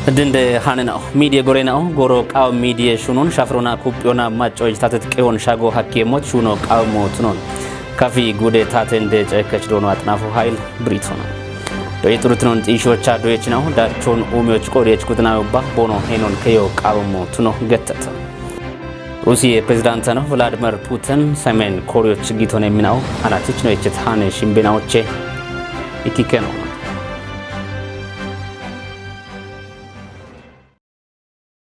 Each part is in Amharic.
Dinde hanena media gorena goro qaw media shunun shafrona kupyona macho tatet qeon shago hakemo shuno qawmo tunon kafi gude tatende ጨከች ዶኖ አጥናፉ ኃይል ብሪቶና ዶይቱሩትኖን ጢሾቻ ዶየች ነው ዳቾን ኡሚዎች ቆሪዎች ኩትናውባ ቦኖ ሄኖን ከዮ ቃወሞ ቱኖ ገተተ ሩሲያ ፕሬዝዳንት ነው ቭላድሚር ፑቲን ሰሜን ኮሪያዎች ጊቶን የሚናው አናቲች ነው የቻታነ ሽምቤናዎቼ ኢቲከኖ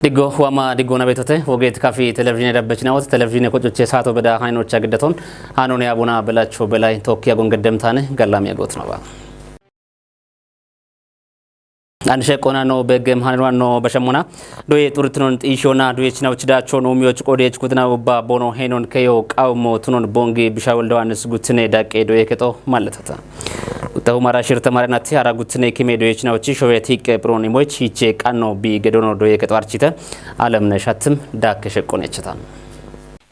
Digo huama digo na betote hoget kafi television dabachna wot television kochoche sato beda hainoch agdaton hanone abuna belacho belay tokki agon gedemtane gallam yagot nawa አንሸ ቆና ነው በገም ሃንዋን ነው በሸሙና ዶይ ጡርትኖን ጢሾና ዶይችናው ችዳቾ ነው ሚዎች ቆዴች ኩትናው ባ ቦኖ ሄኖን ከዮ ቃውሞ ቱኖን ቦንጊ ቢሻወልዳዋንስ ጉትኔ ዳቄ ዶይ ከቶ ማለተታ ኡታው ማራሽር ተማረናቲ አራጉትኔ ኪሜ ዶይችናው ቺሾዌቲ ቀፕሮኒሞች ይቼ ቃኖ ቢ ገዶኖ ዶይ ከቶ አርቺተ አለምነሻትም ዳከሸ ቆነችታ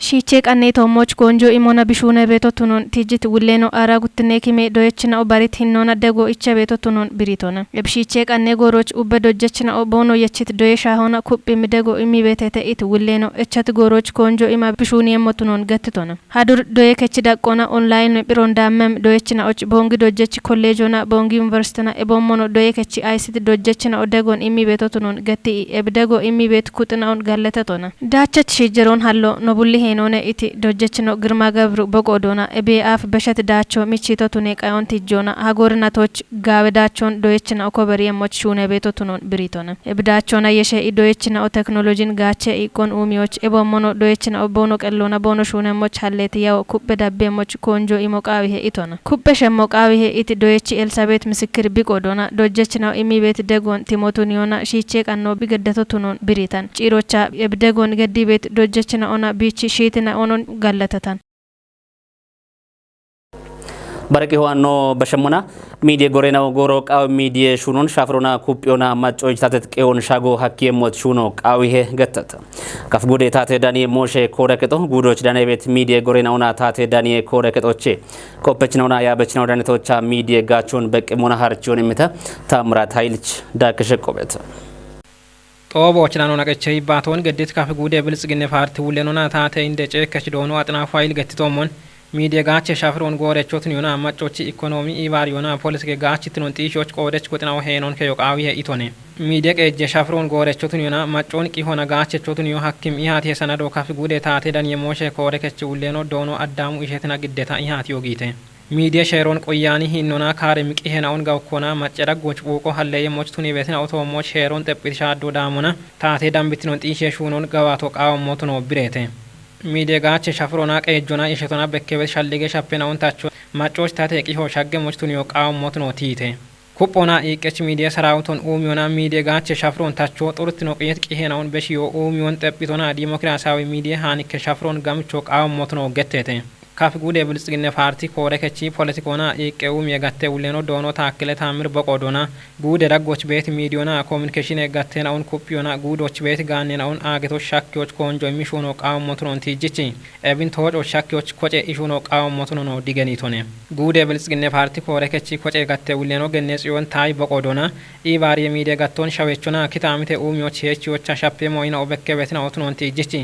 Shiche qanne tomoch gonjo imona bishune beto tunon tijit wulleno ara guttne kime doyechna obarit hinnona dego icha beto tunon biritona ebshiche qanne goroch ubbe dojechna obono yechit doyesha hona kuppi midego imi betete it wulleno echat goroch gonjo ima bishuni emotunon gattona hadur doye kechida qona online bironda mem doyechna och bongi dojech collegeona bongi university na ebomono doye kechi ICT dojechna odegon imi beto tunon gatti ebdego imi bet kutna on galletetona dachat shijeron hallo nobulli ኖነ ኢቲ ዶጀችኖ ግርማ ገብሩ በቆዶና ኤቢኤፍ በሸት ዳቾ ሚቺቶ ቱኔ ቃዮን ቲጆና ሀጎርናቶች ጋበዳቾን ዶየችና ኦኮበሪ የሞች ሹነ ቤቶ ቱኖን ብሪቶና ኤብዳቾና የሸ ዶየችና ቴክኖሎጂን ጋቸ ኢኮን ኡሚዎች ኤቦሞኖ ዶየችና ኦቦኖ ቀሎና ቦኖ ሹነ ሞች ሀሌት ያው ኩበ ዳቤ ሞች ኮንጆ ኢሞቃዊ ሄ ኢቶና ኩበ ሸሞቃዊ ሄ ኢቲ ዶየች ኤልሳቤት ምስክር ቢቆዶና ዶጀችና ኢሚ ቤት ደጎን ቲሞቱኒዮና ሺቼ ቀኖ ቢገደቶ ቱኖን ብሪታን ጪሮቻ ኤብደጎን ገዲ ቤት ዶጀችና ኦና ቢቺ ሺትና ኦኖን ጋለተታን በረቂ ሆኖ በሸሙና ሚዲያ ጎሬናው ጎሮ ቃው ሚዲያ ሹኖን ሻፍሮና ኩጵዮና ማጮች ታተት ቀዮን ሻጎ ሀኪሞት ሹኖ ቃዊሄ ገተተ ከፍ ጉዴ ታተ ዳኒ ሞሼ ኮረከቶ ጉዶች ዳኒ ቤት ሚዲያ ጎሬናውና ታተ ዳኒ ኮረከቶቼ ኮፐችናውና ያበችናው ዳኒቶቻ ሚዲያ ጋቾን በቅሞና harቾን የሚተ ታምራት ኃይልች ዳከሸቆበት ጦቦች ናኖ ነቀቸይ ባቶን ገዴት ካፍ ጉዴ ብልጽግነ ፓርቲ ውለኖና ታተ እንደ ጨከች ዶኖ አጥናፉ ኃይል ገትቶሞን ሚዲያ ጋቸ ሻፍሮን ጎረቾትን ዮና ማጮች ኢኮኖሚ ኢባር ዮና ፖለቲካ ጋችትን ጢሾች ቆደች ኩጥናው ሄኖን ከዮቃዊ ኢቶኔ ሚዲያ ቀጀ ሻፍሮን ጎረቾትን ዮና ማጮን ቂሆና ጋቸቾትን ዮ ሐኪም ኢሃት የሰነዶ ካፍ ጉዴ ታተ ዳን የሞሸ ኮረከች ውለኖ ዶኖ አዳሙ ኢሸትና ግዴታ ኢሃት ዮጊቴ ሚዲያ ሼሮን ቆያኒ ሂኖና ካረም ቂሄናውን ጋውኮና ማጨዳጎች ቡቆ ሀለየ ሞችቱን ይበትን አውቶሞች ሼሮን ጠብጥሻ ዶዳሙና ታቴ ዳምብትኖን ጢሼ ሹኖን ጋዋቶ ቃው ሞቱኖ ብሬቴ ሚዲያ ጋቸ ሻፍሮና ቀየጆና ኢሸቶና በከበት ሻለገ ሻፔናውን ታቾ ማጮች ታቴ ቂሆ ሻገ ሞችቱን ይቃው ሞቱኖ ቲቴ ኩጶና ኢቀች ሚዲያ ሰራውቶን ኡሚዮና ሚዲያ ጋቸ ሻፍሮን ታቾ ጦርትኖ ቀየት ቂሄናውን በሺዮ ኡሚዮን ጠብጥቶና ዲሞክራሲያዊ ሚዲያ ሃኒከ ሻፍሮን ጋምቾ ቃው ሞቱኖ ገተተ ካፍ ጉዴ ብልጽግነ ፓርቲ ኮረከቺ ፖለቲኮና ኢቀውም የጋተ ውለኖ ዶኖ ታክለ ታምር በቆዶና ጉዴ ዳጎች ቤት ሚዲዮና ኮሙኒኬሽን የጋተናውን ኩጵዮና ጉዶች ቤት ጋኔናውን አገቶች ሻኪዎች ኮንጆ የሚሾኖ ቃው ሞቱኖን ቲጂቺ ኤብን ተወጮ ሻኪዎች ኮጨ ኢሾኖ ቃው ሞቱኖ ዲገኒቶኔ ጉዴ ብልጽግነ ፓርቲ ኮረከቺ ኮጨ ጋተ ውለኖ ገነጽዮን ታይ በቆዶና ኢባር የሚዲያ ጋቶን ሻዌቾና ኪታሚቴ ኡሚዎች ሄቺዎች ሻፔ ሞይና ኦበከበትና ኦቱኖን ቲጂቺ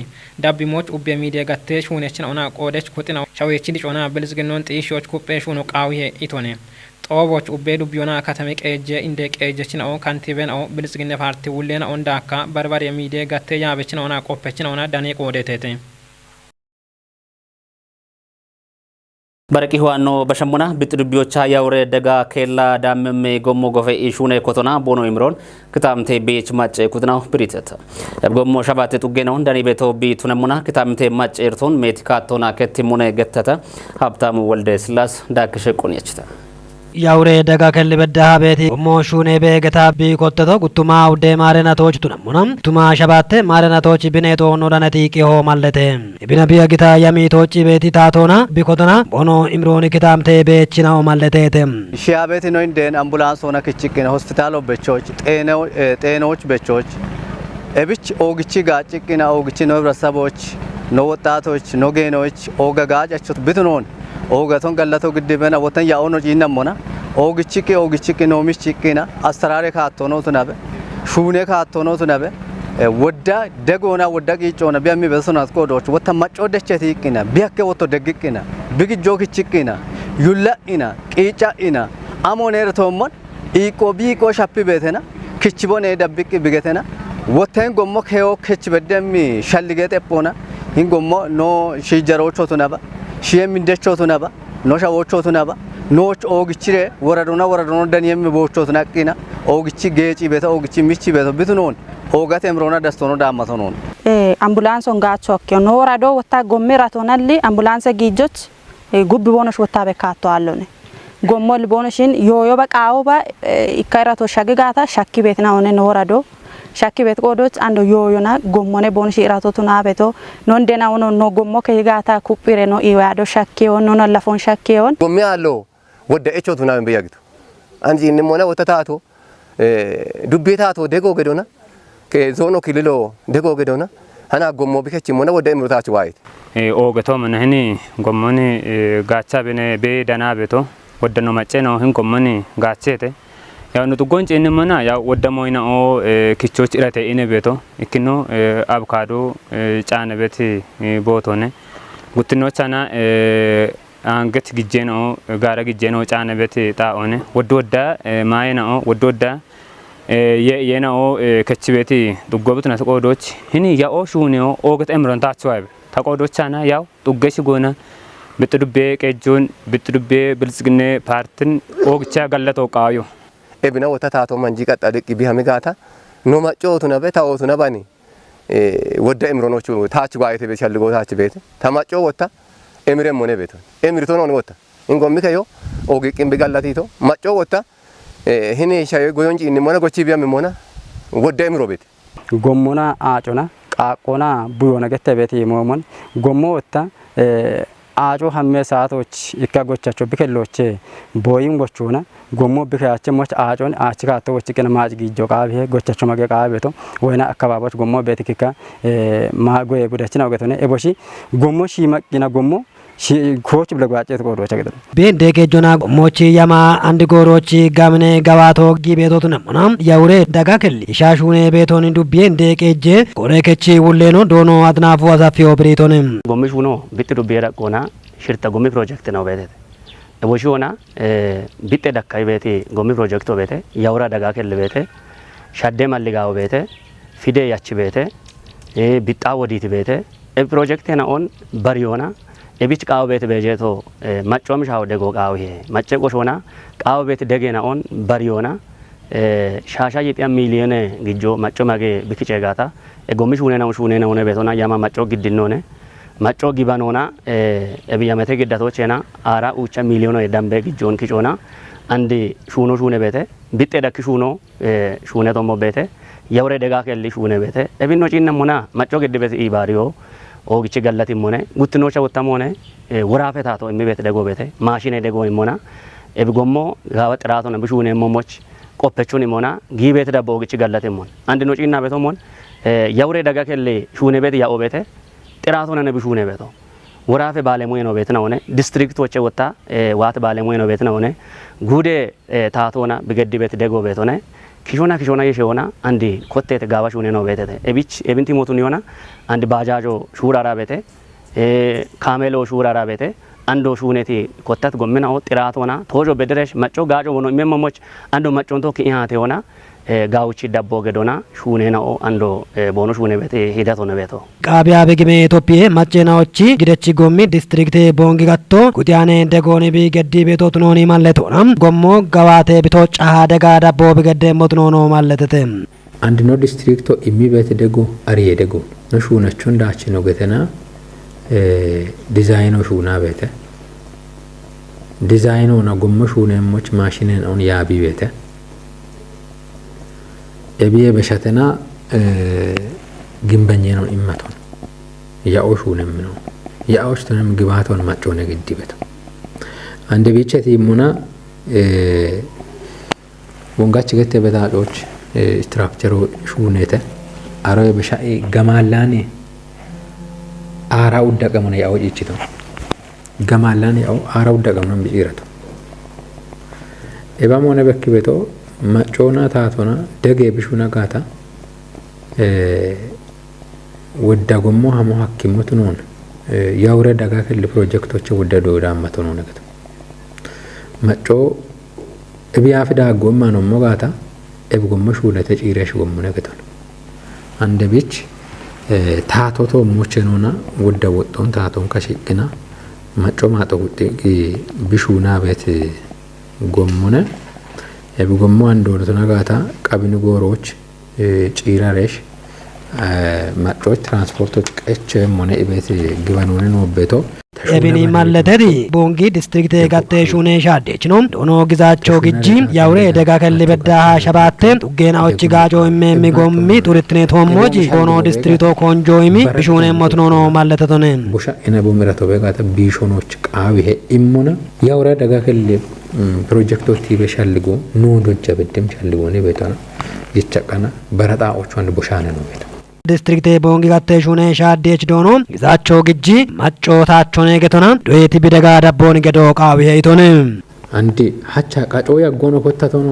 ዳቢሞች ኡብ የሚዲያ ጋተ ሹነችና ቆደች ኩጥና ሻዌቺ ዲጮና ብልጽግናውን ጢሾች ኩጴሹ ነው ቃዊሄ ኢቶኔ ጦቦች ኡቤ ዱቢዮና ከተሜ ቀጀ እንደ ቀጀችና ኦ ካንቲበን ኦ ብልጽግና ፓርቲ ውለና ኦንዳካ በርባር የሚዲያ ጋተ ያበችና ኦና ቆፈችና ኦና ዳኔ ቆዴቴቴ በረቂ ሆኖ በሸሙና ብጥዱቢዮቻ ያውረ ደጋ ከላ ዳምም ጎሞ ጎፈ ኢሹኔ ኮቶና ቦኖ ይምሮን ክታምቴ ቤች ማጨ ኩትናው ብሪተተ ጎሞ ሻባቴ ጡጌናው እንደኔ ቤቶ ቢቱነሙና ክታምቴ ማጨ እርቶን ሜቲካቶና ከቲሙነ ገተተ ሀብታሙ ወልደ ስላስ ዳከሸቆን ያችታ ያውሬ ደጋ ከል በዳሃ ቤቲ ሞሹኔ በገታ ቢቆተቶ ጉቱማ ውዴ ማረናቶች ቱነሙናም ቱማ ሸባቴ ማረናቶች ቢኔቶ ኖዳነቲ ቂሆ ማለቴ ቢነቢያ ጊታ ያሚቶች ቤቲ ታቶና ቢቆተና ቦኖ ኢምሮኒ ክታምቴ ቤችናው ማለቴ ሺያ ቤቲ ነው እንደን አምቡላንስ ሆነ ክጭቅነ ሆስፒታል በቾች ጤኖች በቾች እብች ኦግቺ ጋጭቅና ኦግቺ ነው ህብረተሰቦች ነው ወጣቶች ነው ጌኖች ኦጋጋጫቹት ብትኖን ኦጋቶን ገለቶ ግድበና ወተን ያኦኖ ጂነሞና ኦግቺቂ ኖሚችቂና አስተራሬ ካቶኖ ተናበ ሹኔ ካቶኖቱ ነበ ወዳ ደጎና ወዳ ቂጮና ቢያሚ በሰናት ቆዶች ወተማጮ ደቸት ይቅና ቢያከ ወቶ ደግቅና ቢግጆ ክችቅና ዩላኢና ቂጫኢና አሞኔር ተወሞን ኢቆ ቢቆ ሻፒ ቤተና ክችቦኔ ደብቅ ቢገተና ወተን ጎሞ ከዮ ክች በደሚ ሸልገ ጠፖና hingomo no shijarochotu naba shiyem indechotu naba no shawochotu naba noch ogichire waradona daniyem bochotu naqina ogichi geeci beta ogichi michi beta bitunon ogate emrona dastono damatonon ambulance ongacho ke no rado wata gommerato nalli ambulance gijot gubbi bonosh wata bekato allone gommol bonoshin yoyo baqawo ba ikarato shagigata shakki betna one no rado shakki bet qodoch ando yoyona gommone bonshi iratotu nabeto non dena wono no gommo ke gata kupire no iwado shakki wono no lafon shakki won gommi allo wodda echotu nabe beyagitu anji nimona wotatato dubbetato dego gedona ke zono kililo dego gedona hana gommo bikechi mona wodda imrutachi wait ogeto manahini gommoni gacha bene be dana beto wodda no maceno hin gommoni gachete ያው ንጥጎንጭ እንመና ያው ወደሞይና ኦ ክቾች ኢራተ ኢነ ቤቶ እክኖ አቮካዶ ጫነ ቤት ቦቶነ ጉትኖቻና አንገት ግጄኖ ጋራ ግጄኖ ጫነ ቤት ጣኦነ ወዶዳ ማይናኦ ወዶዳ የየናኦ ከች ቤት ዱጎብትና ተቆዶች ህኒ ያኦ ሹኔኦ ኦገት እምሮን ታቻው ተቆዶቻና ያው ዱገሽ ጎና ብጥዱቤ ቀጆን ብጥዱቤ ብልጽግነ ፓርቲን ኦግቻ ገለቶ ቃዩ ebina wotatato manji qaxadiqi bihamigata no maccotu nabe tawotu nabani wodda imronochu taach baayete be shalgo taach beete tamacco wotta emire mone beeto emirito non wotta ingommi kayo ogiqin bigallatito macco wotta hini shaye goyonji inni mona gochi biyam mona wodda emiro beete gommona aacona qaaqona buyona gette beete momon gommo wotta አጆ ሀሜ ሰዓቶች ይካጎቻቸው ቢከሎቼ ቦይም ጎቹና ጎሞ ቢካያቸው ሞች አጆን አችካቶች ግን ማጭ ጊጆ ቃብ ጎቻቸው ማገ ቃቤቶ ወይና አካባቢዎች ጎሞ ቤትኪካ ማጎ ጉዳችን አውገተነ ኤቦሺ ጎሞ ሺ ማቂና ጎሞ ኮች ብለጓጨት ቆዶች አገደ ቤንዴ ጌጆና ሞቺ ያማ አንድ ጎሮች ጋምኔ ገባቶ ጊቤቶት ነሙና ያውሬ ዳጋከል ሻሹኔ ቤቶን እንዱ ቤንዴ ቄጄ ቆሬከቺ ውሌኖ ዶኖ አድናፉ አዛፊዮ ብሪቶንም ጎምሽ ሆኖ ቢጥዱ ቤራቆና ሽርታ ጎሚ ፕሮጀክት ነው ቤቴ እቦሽሆና ቢጤ ዳካይ ቤቴ ጎሚ ፕሮጀክቶ ቤቴ ያውራ ዳጋከል ቤቴ ሻዴ ማልጋው ቤቴ ፊዴ ያቺ ቤቴ ቢጣ ወዲት ቤቴ ፕሮጀክት ናኦን ባሪዮና ebic qaw bet bejeto maccom shaw dego qaw he macce qoshona qaw bet degena on bariona shasha yitiya million gijo macco mage bikice gata e gomi shune na one betona yama macco giddinone macco gibanona ebiyamete giddatochena ara ucha million e dambe gijon kichona andi shune bete bitte dakki shune tomo bete yawre dega kelli shune bete ebinno cinna mona macco giddibet i bario ogichi gallati mone gutinocha wottamone warafe tato emme bete dego bete machine dego imona ebigommo gawa trato na bishune momoch qoppechuni mona gibete dabo ogichi gallati mon andino cinna beto mon yawre daga kelle shune bete ya obete trato na bishune beto warafe balemo no bete na one district woche wotta wat balemo no bete na one gude tato na bigeddi bete dego beto ne kishona yeshona andi kottete gawa shune no betete ebinti motuni yona andi bajajo shurara bete kamelo shurara bete ando shuneti kottat gommena o tiratona tojo bederesh macco gajo wono memmoch ando macconto ki ihate ona ጋውቺ ዳቦ ገዶና ሹኔ ነው አንዶ ቦኖ ሹኔ ቤት ሂዳቶ ነው ቤቶ ቃቢያ በግሜ ኢትዮጵያ ማጨናዎቺ ግደቺ ጎሚ ዲስትሪክት ቦንጊ ጋቶ ጉዲያኔ ደጎኒ ቢገዲ ቤቶ ትኖኒ ማለቶና ጎሞ ጋዋቴ ቤቶ ጫሃ ደጋ ዳቦ ቢገደ ሞትኖ ነው ማለተተ አንድ ነው ዲስትሪክቶ ኢሚ ቤት ደጎ አሪየ ደጎ ነው ሹናቹ እንዳች ነው ገተና ዲዛይኑ ሹና ቤተ ዲዛይኑ ነው ጎሞ ሹኔ ሞች ማሽኔን ኦን ያቢ ቤተ ebiye beshatena gimbanye non immaton yaoshunem no yaoshtonem gibaton machone giddibeto ande bicheti muna wongachi gette betadoch structure shunete aro beshai gamalani ara uddaqamuna yaojichito gamalani ara uddaqamuna biirato ebamone bekkibeto ማጮና ታቶና ደገ ብሹና ጋታ ወዳ ጎሞ ሀሞ ሐኪሞት ነው ያውረ ዳጋ ከል ፕሮጀክቶች ወደዶ ዳማቶ ነው ነገር ማጮ እቢያፍዳ ጎማ ነው ሞጋታ እብጎመሽ ወደ ተጪረሽ ጎሞ ነገር አንደ ቢች ታቶቶ ሞቸኖና ወደ ወጣውን ታቶን ከሽግና ማጮ ማጠውት ብሹና ቤት ጎሞነ እብጎሞ አንድ ወደ ተናጋታ ቀብን ጎሮች ጪራሬሽ ማጮች ትራንስፖርቶች ቀቸ ሞነ ኢቤት ግባኖነ ነው ቤቶ ኤቢኒ ማለተዲ ቦንጊ ዲስትሪክት ጋቴ ሹኔ ሻዴች ነው ዶኖ ግዛቸው ግጂ ያውሬ ደጋ ከል በዳ ሸባቴ ጡጌናዎች ጋጆ የሚጎሚ ቱሪትኔ ቶሞጂ ዶኖ ዲስትሪክቶ ኮንጆይሚ ቢሹኔ ሞትኖ ነው ማለተቶነ ቡሻ እነቦ ምራቶ በጋታ ቢሾኖች ቃዊ ሄ ኢሞና ያውሬ ደጋ ከል ፕሮጀክቶች ይበሻልጎ ኖዶች በደም ሻልጎ ነው ቤቶና ይቸቀና በረጣዎቹ አንድ ቡሻነ ነው ቤቶ ዲስትሪክት ቦንጊ ጋቴ ሹኔ ሻዴች ዶኖ ግዛቸው ግጂ ማጮታቸው ነገቶና ዶይቲ ቢደጋ ዳቦን ገዶ ቃዊ ሄይቶነ አንዲ ሀቻ ቃጮ ያጎኖ ኮታቶኖ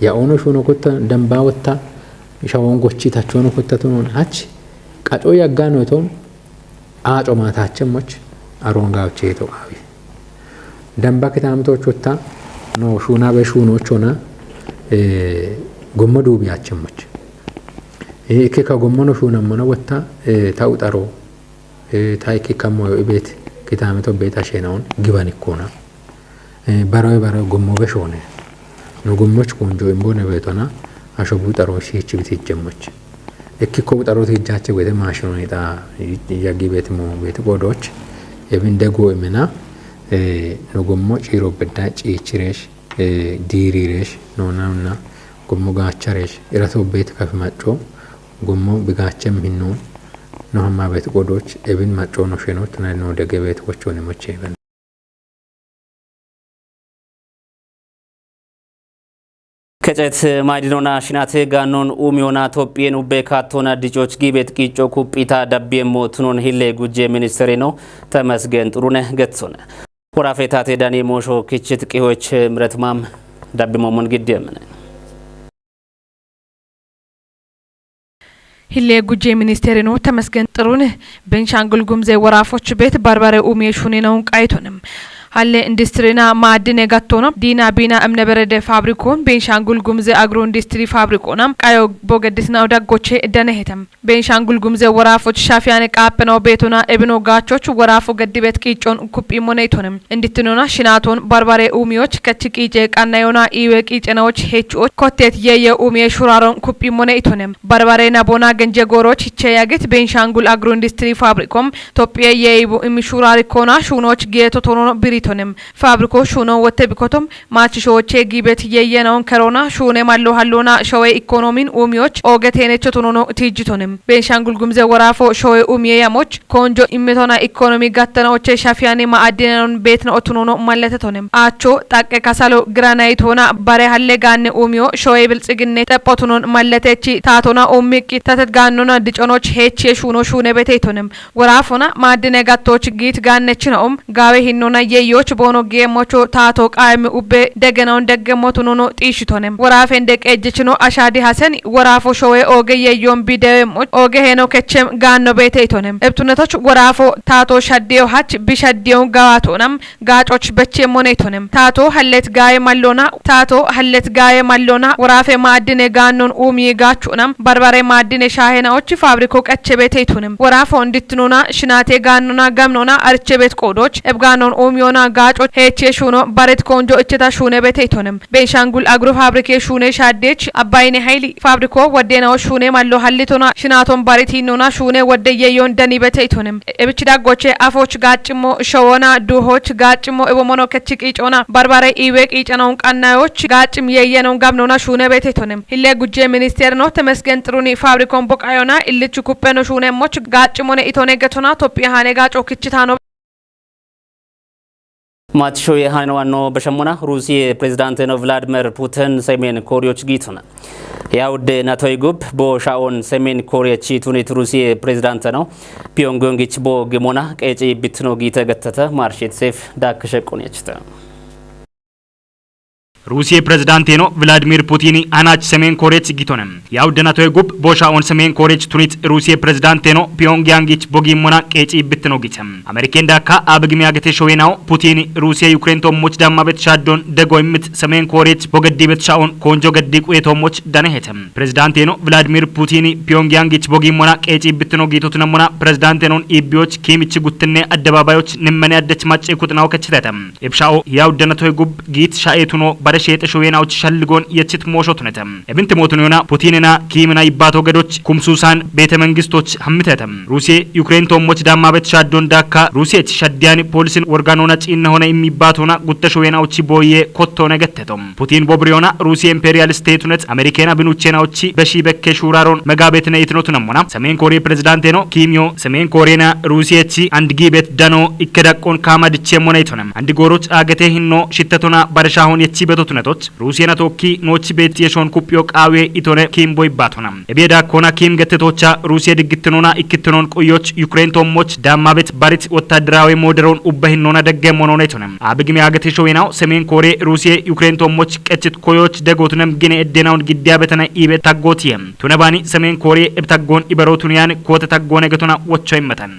ያኦኖ ሹኖ ኮታ ደምባ ወታ ሻወንጎቺ ታቾኖ ኮታቶኖ ሀች ቃጮ ያጋኖ ቶን አጮ ማታቸሞች አሮንጋውቼ ቶ ቃዊ ደምባ ከታምቶች ወታ ኖ ሹና በሹኖቾና ጎመዱ ቢያቸሞች ይሄ ከጎመኑ ሹና ማና ወታ ታውጣሮ ታይኪ ከሞ ቤት ከታመቶ ቤት አሸናውን ግባን ይኮና ባራው ጎሞ በሾነ ነው ጎሞች ቆንጆ እምቦነ ቤቶና አሸቡ ጠሮ ሲች ቤት ይጀመች እኪኮ ጠሮ ትጃቸው ወደ ማሽኑ ነጣ ያጊ ቤት ሞ ቤት ጎዶች የብን ደጎ እምና ነው ጎሞ ጪሮ በዳ ጪችሬሽ ዲሪሬሽ ነውናና ጎሞ ጋቻሬሽ ኢራቶ ቤት ከፍማጮ ጎሞ ብጋቸም ሂኖ ነው ሀማ ቤት ጎዶች እብን ማጮ ነው ሸኖት ነው ደገ ቤት ወቾ ነው መቼ ይበል ከጨት ማዲኖና ሽናቴ ጋኖን ኡሚዮና ኢትዮጵያን ኡቤካቶና ዲጆች ጊቤት ቂጮ ኩጲታ ዳቤሞ ትኖን ሂሌ ጉጄ ሚኒስትሪ ነው ተመስገን ጥሩነህ ገትሶነ ወራፌታቴ ዳኒ ሞሾ ክችት ቂሆች ምረትማም ዳቤሞ ሞን ግዴምነ ሂሌ ጉጄ ሚኒስቴር ነው ተመስገን ጥሩነህ ቤንሻንጉል ጉሙዝ ወራፎች ቤት ባርባሬ ኡሜሹኔ ነው ቃይቶንም ሀለ ኢንዱስትሪና ማዕድን የጋቶና ዲና ቢና እምነ በረደ ፋብሪኮን ቤንሻንጉል ጉሙዝ አግሮ ኢንዱስትሪ ፋብሪኮና ቃዮ ቦገድስና ዳጎቼ ደነሄተም ቤንሻንጉል ጉሙዝ ወራፎች ሻፊያነ ቃጵናው ቤቶና እብኖ ጋቾች ወራፎ ገድቤት ቂጮን ኩጲ ሞኔቶንም እንድትኖና ሽናቶን ባርባሬ ኡሚዎች ከችቂጬ ቃናዮና ኢዌ ቂጨናዎች ሄቾች ኮቴት የኡሚየ ሹራሮን ኩጲ ሞኔቶንም ባርባሬና ቦና ገንጀ ጎሮች ይቸያግት ቤንሻንጉል አግሮ ኢንዱስትሪ ፋብሪኮም ኢትዮጵያ የኢቡ ኢሚሹራሪ ኮና ሹኖች ጌቶቶኖ ቶንም ፋብሪኮ ሹኖ ወተ ቢኮቶም ማችሾቼ ጊቤት የየናውን ከሮና ሹኔ ማሎ ሀሎና ሾዌ ኢኮኖሚን ኡሚዎች ኦገቴነቾ ቶኖ ቲጅቶንም ቤንሻንጉል ጉሙዝ ወራፎ ሾዌ ኡሚየ ያሞች ኮንጆ ኢሜቶና ኢኮኖሚ ጋተናዎቼ ሻፊያኔ ማዕድናውን ቤት ነው ቶኖ ማለተቶንም አቾ ጣቀ ካሳሎ ግራናይቶና ባሬ ሀለ ጋነ ኡሚዮ ሾዌ ብልጽግኔ ጠጶቶኖን ማለተቺ ታቶና ኡሚቂ ተተጋኖና ድጮኖች ሄቼ ሹኖ ሹኔ ቤቴቶንም ወራፎና ማዕድነ ጋቶች ጊት ጋነች ነው ጋዌ ሂኖና ዮች ቦኖ ጌሞቾ ታቶ ቃይም ኡቤ ደገናውን ደገሞቱ ኖኖ ጢሽቶንም ወራፌ እንደቀጅችኖ አሻዲ ሐሰን ወራፎ ሾዌ ኦገ የዮም ቢደም ኦገ ሄኖ ከቸም ጋኖ ቤቴቶንም እብቱነቶች ወራፎ ታቶ ሻዲዮ ሀች ቢሻዲዮ ጋዋቶንም ጋጮች በቼ ሞኔቶንም ታቶ ሀለት ጋይ ማሎና ወራፌ ማዕድነ ጋኖን ኡሚ ጋቹንም ባርባሬ ማዕድነ ሻሄናዎች ፋብሪኮ ቀቸ ቤቴቶንም ወራፎ እንድትኖና ሽናቴ ጋኖና ገምኖና አርቸ ቤት ቆዶች እብጋኖን ኡሚዮና ጋጮ ሄቼ ሹኖ ባሬት ኮንጆ እችታ ሹኔ ቤቴቶንም ቤንሻንጉል አግሮ ፋብሪኬ ሹኔ ሻዴች አባይኔ ኃይሊ ፋብሪኮ ወዴናው ሹኔ ማሎ ሀሊቶና ሽናቶን ባሬት ሂኖና ሹኔ ወደየዮን ደኒ ቤቴቶንም እብች ዳጎቼ አፎች ጋጭሞ ሸወና ዱሆች ጋጭሞ እቦሞኖ ከችቂጮና ባርባሬ ኢዌ ቂጨናውን ቃናዮች ጋጭም የየነውን ጋብኖና ሹኔ ቤቴቶንም ሂሌ ጉጄ ሚኒስቴር ነው ተመስገን ጥሩኒ ፋብሪኮን ቦቃዮና ኢልቹ ኩፔኖ ሹኔሞች ጋጭሞነ ኢቶኔ ገቶና ኢትዮጵያ ሃኔ ጋጮ ክችታ ነው ማትሾ የሃይናዋኖ በሸሞና ሩሲያ ፕሬዝዳንት ነው ቭላድሚር ፑቲን ሰሜን ኮሪያዎች ጊቱና ያውደ ናቶይ ጉብ ቦሻኦን ሰሜን ኮሪያ ቺቱኒት ሩሲያ ፕሬዝዳንት ነው ፒዮንግዮንግ ቦ ግሞና ቀጪ ቢትኖ ጊተ ገተተ ማርሼት ሴፍ ዳክሸቆን ያችተ روسيا بريزيدانتينو فلاديمير بوتيني أناج سمين كوريا تجيتونم ياو دناتو يجوب بوشا أون سمين كوريا تونيت روسيا بريزيدانتينو بيونغيانغيش بوغي مونا كيتي بتنوغيتم أمريكان داكا أبغمي أغتي شويناو بوتيني روسيا يوكرين تو موش دام مابت شادون دغو يمت سمين كوريا بوغدي بت شاون كونجو غدي كويتو موش دانهتم بريزيدانتينو فلاديمير بوتيني بيونغيانغيش بوغي مونا كيتي بتنوغيتو تنمونا بريزيدانتينون إبيوش كيميتش غوتني أدبابايوش نمني أدش ماتش يكوتناو كتشتاتم إبشاو ياو دناتو يجوب جيت شايتونو برشيت شويناو تشلغون يتشت موشوتنتم ابنت موتنيونا بوتيننا كيمنا يباتو غدوች ኩምሱሳን ቤተ መንግስቶች ሐምተተም ሩሲያ ዩክሬን ቶሞች ዳማበት ሻዶን ዳካ ሩሲያ ሸዲያን ፖሊስን ኦርጋኖና ጪና ሆነ የሚባቶና ጉተሾዌናውቺ ቦዬ ኮቶ ነገተቶም ፑቲን ቦብሪዮና ሩሲያ ኢምፔሪያል ስቴቱነት አሜሪካና ብኑቼናውቺ በሺ በከ ሹራሮን መጋቤት ነይትኖት ነሞና ሰሜን ኮሪያ ፕሬዝዳንት ነው ኪሚዮ ሰሜን ኮሪያና ሩሲያቺ አንድ ጊቤት ዳኖ ይከዳቆን ካማድቼ ሞናይቶነም አንድ ጎሮች አገቴ ሂኖ ሽተቶና ባርሻሁን የቺ በቶትነቶች ሩሲያና ቶኪ ኖች ቤት የሾን ኩጵዮ ቃዌ ኢቶነ ኪምቦ ይባቶናም እቤዳ ኮና ኪም ገተቶቻ ሩሲያ ድግትኖና ኢክትኖን ቆዮች ዩክሬን ቶሞች ዳማ ቤት ባሪት ወታደራዊ ሞደሮን ኡበህኖና ደገሞኖ ነይቶነም አብግሚ አገቴ ሾዌናው ሰሜን ኮሪያ ሩሲያ ዩክሬን ቶሞች ቀጭት ቆዮች ደጎቱነም ግነ እደናውን ግዲያ በተና ኢቤት ታጎቲየም ቱነባኒ ሰሜን ኮሪያ እብታጎን ኢበሮቱንያን ኮተ ታጎነ ገቶና ወቾ ይመታን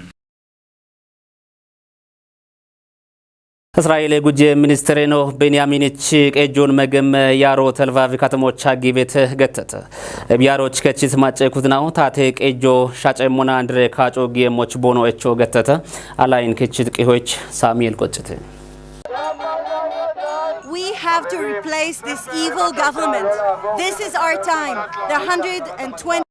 እስራኤል ጉጂ ሚኒስትሬኖ ቤንያሚንች ቀጆን መገም ያሮ ተልቫቭ ከተሞች አጊቤት ገተተ ቢያሮች ከቺት ማጨኩትናው ታቴ ቀጆ ሻጨሞና አንድሬ ካጮ ጌሞች ቦኖ እቾ ገተተ አላይን ከቺት ቀሆች ሳሙኤል ቆጭተ We have to replace this evil government. This is our time. The 120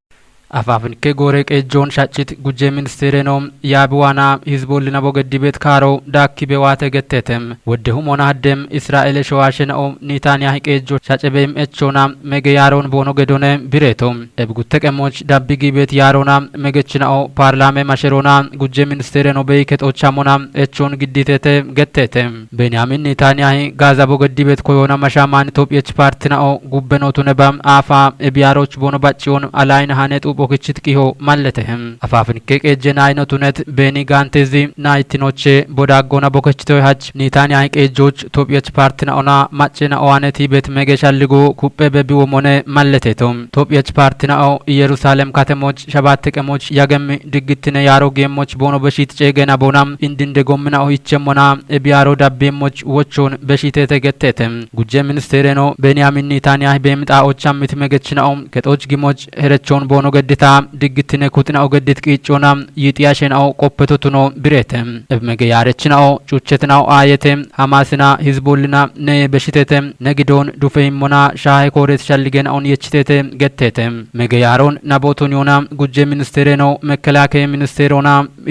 አፋፍን ከጎሬ ቀጆን ሻጭት ጉጄ ሚኒስቴሬኖም ያብዋና ሂዝቦልና ቦገዲቤት ካሮ ዳኪ በዋተ ገተተም ወደሁ ሞናደም እስራኤል ሸዋሽነኦ ኔታንያህ ቀጆ ሻጨበም እቾና መገያሮን ቦኖ ገዶነ ቢሬቶም እብጉት ተቀሞች ዳቢጊ ቤት ያሮና መገችናኦ ፓርላሜ ማሸሮና ጉጄ ሚኒስቴሬኖ በይከቶቻ ሞና እቾን ግዲተተ ገተተም ቤንያሚን ኔታንያህ ጋዛ ቦገዲቤት ኮይና ማሻማን ኢትዮጵያች ፓርቲናኦ ጉበኖቱ ነባም አፋ እቢያሮች ቦኖ ባጭዮን አላይን ሀነጡ ቦክችት ቂሆ ማለተህም አፋፍን ከቀጀና አይነቱነት ቤኒ ጋንቴዚ ናይቲኖቼ ቦዳጎና ቦክችቶ ሀጅ ኔታንያህ ቀጆች ኢትዮጵያች ፓርቲናኦና ማጭና ኦዋነቲ ቤት መገሻልጎ ኩጴ በቢው ሞነ ማለተቶም ኢትዮጵያች ፓርቲናኦ ኢየሩሳሌም ከተሞች ሸባት ቀሞች ያገም ድግትነ ያሮጌሞች ቦኖ በሺት ጨገና ቦናም እንድንደጎምናኦ ይቸሞና እቢያሮ ዳቤሞች ወቾን በሺት ተገተተም ጉጄ ሚኒስቴሬኖ ቤንያሚን ኔታንያህ በምጣኦቻም ምትመገችናኦ ከጦች ግሞች ሄረቾን ቦኖ ገድታ ድግትነ ኩትናኦ ገድት ቂጮና ይጥያሸናኦ ቆපቶቱኖ ብሬተም እብመገያረችናኦ ጩቸትናኦ አየተም ሐማስና ሂዝቦልና ነ በሽተተም ነግዶን ዱፈይሞና ሻይ ኮሬት ሻልገናውን የችተተ ገተተም መገያሮን ናቦቶኒዮና ጉጄ ሚኒስቴሬኖ መከላከያ ሚኒስቴሮና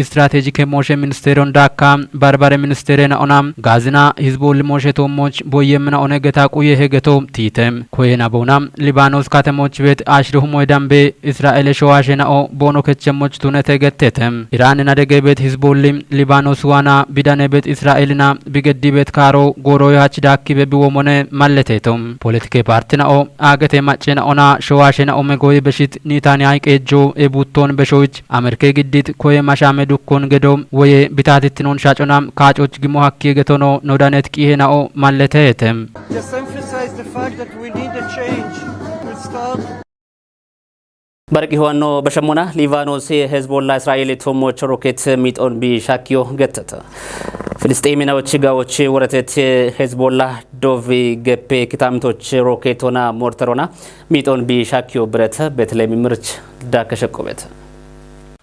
ስትራቴጂክ ሞሸ ሚኒስቴሮን ዳካ ባርባረ ሚኒስቴሬናኦና ጋዝና ሂዝቦል ሞሸቶሞች ቦየምና ኦነገታ ቁየ ሄገቶ ቲተም ኮይና ቦና ሊባኖስ ከተሞች ቤት አሽሩም ወዳምቤ እስራኤል ሸዋሽናኦ ቦኖ ከቸሞች ቱነተ ገተተም ኢራንና ደገቤት ሂዝቦልም ሊባኖስ ዋና ቢዳነቤት እስራኤልና ቢገዲ ቤት ካሮ ጎሮ ያች ዳኪ በቢወሞነ ማለተቶም ፖለቲካ ፓርቲናኦ አገቴ ማጨናኦና ሸዋሽናኦ መጎይ በሽት ኔታንያህ ቀጆ ኤቡቶን በሾች አሜሪካ ግዲት ኮየ ማሻመ ዱኮን ገዶ ወየ ቢታትትኖን ሻጮና ካጮች ግሞ ሀኪ ገቶኖ ኖዳነት ቂሄናኦ ማለተተም በርቂ ሆኖ በሸሞና ሊባኖስ ሄዝቦላ እስራኤል ቶሞች ሮኬት ሚጦን ቢሻኪዮ ገተተ ፍልስጤማውያን ጋዎች ወረተት ሄዝቦላ ዶቭ ገፔ kitamቶች ሮኬቶና ሞርተሮና ሚጦን ቢሻኪዮ ብረተ በተለይ ምርች ዳከሸቆበት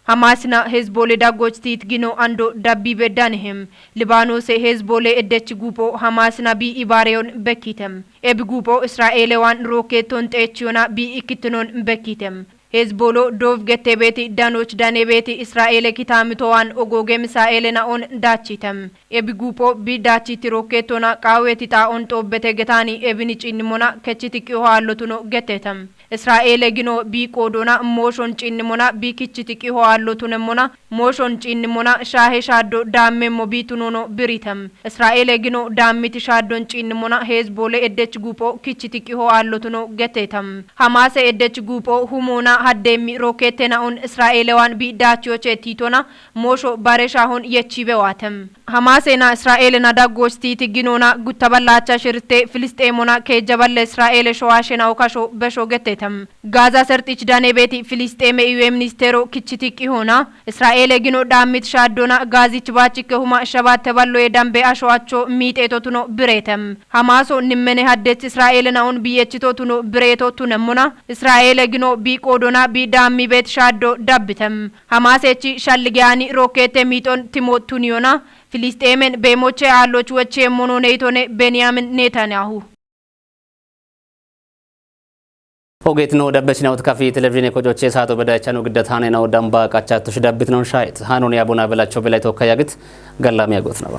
ሐማስና ሄዝቦሌ ዳጎች ቲት ጊኖ አንዶ ዳቢ በዳንህም ሊባኖስ ሄዝቦሌ እደች ጉፖ ሐማስና ቢ ኢባሬዮን በኪተም ኤብ ጉፖ እስራኤላውያን ሮኬቶን ጤችዮና ቢ ኢክትኖን በኪተም ሄዝቦሎ ዶቭ ገቴቤቲ ዳኖች ዳኔቤቲ እስራኤል ኪታምቶዋን ኦጎጌ ሚሳኤልና ኦን ዳቺተም ኤቢጉፖ ቢዳቺቲ ሮኬቶና ቃዌቲ ጣኦን ጦበተ ገታኒ ኤብኒጪንሞና ከቺቲ ቂሆአሎቱኖ ገቴተም እስራኤል ግኖ ቢቆዶና ሞሾን ጪንሞና ቢኪቺቲ ቂሆአሎቱነሞና ሞሾን ጪንሞና ሻሄ ሻዶ ዳሜሞ ቢቱኖኖ ብሪተም እስራኤል ግኖ ዳሚቲ ሻዶን ጪንሞና ሄዝቦሌ እደች ጉፖ ኪቺቲ ቂሆአሎቱኖ ገቴተም ሐማስ እደች ጉፖ ሁሞና haddemi roketenaun Israelewan bi dachoche titona mosho bareshahun yechibe watem Hamasena Israelena dagosti tiginona gutabalacha shirte Filistemona ke jabal Israel showashena okasho besho getetam Gaza sertich danebeti Filisteme iwe ministero kichitik ihona Israel gino damit shadona gazich bachike huma shabat teballo edambe ashwacho mitetotuno biretem Hamaso nimmene haddet Israelena un biyechitotuno biretotunemona Israel gino bi qodona bi dammi bet shaddo dabbitem Hamasechi shalligani rokete miton timotuniona Filistemen bemoche alloch weche mononetone Benjamin Netanyahu ሆጌት ነው ደበሽናው ተካፊ ቴሌቪዥን የኮጆቼ ሳቶ በዳቻኑ ግደት ሃኔ ነው ደምባ ቃቻቱ ሽዳብት ነው ሻይት ሃኖን ያቡና በላቸው በላይ ተወካያግት ገላም ያጎት ነው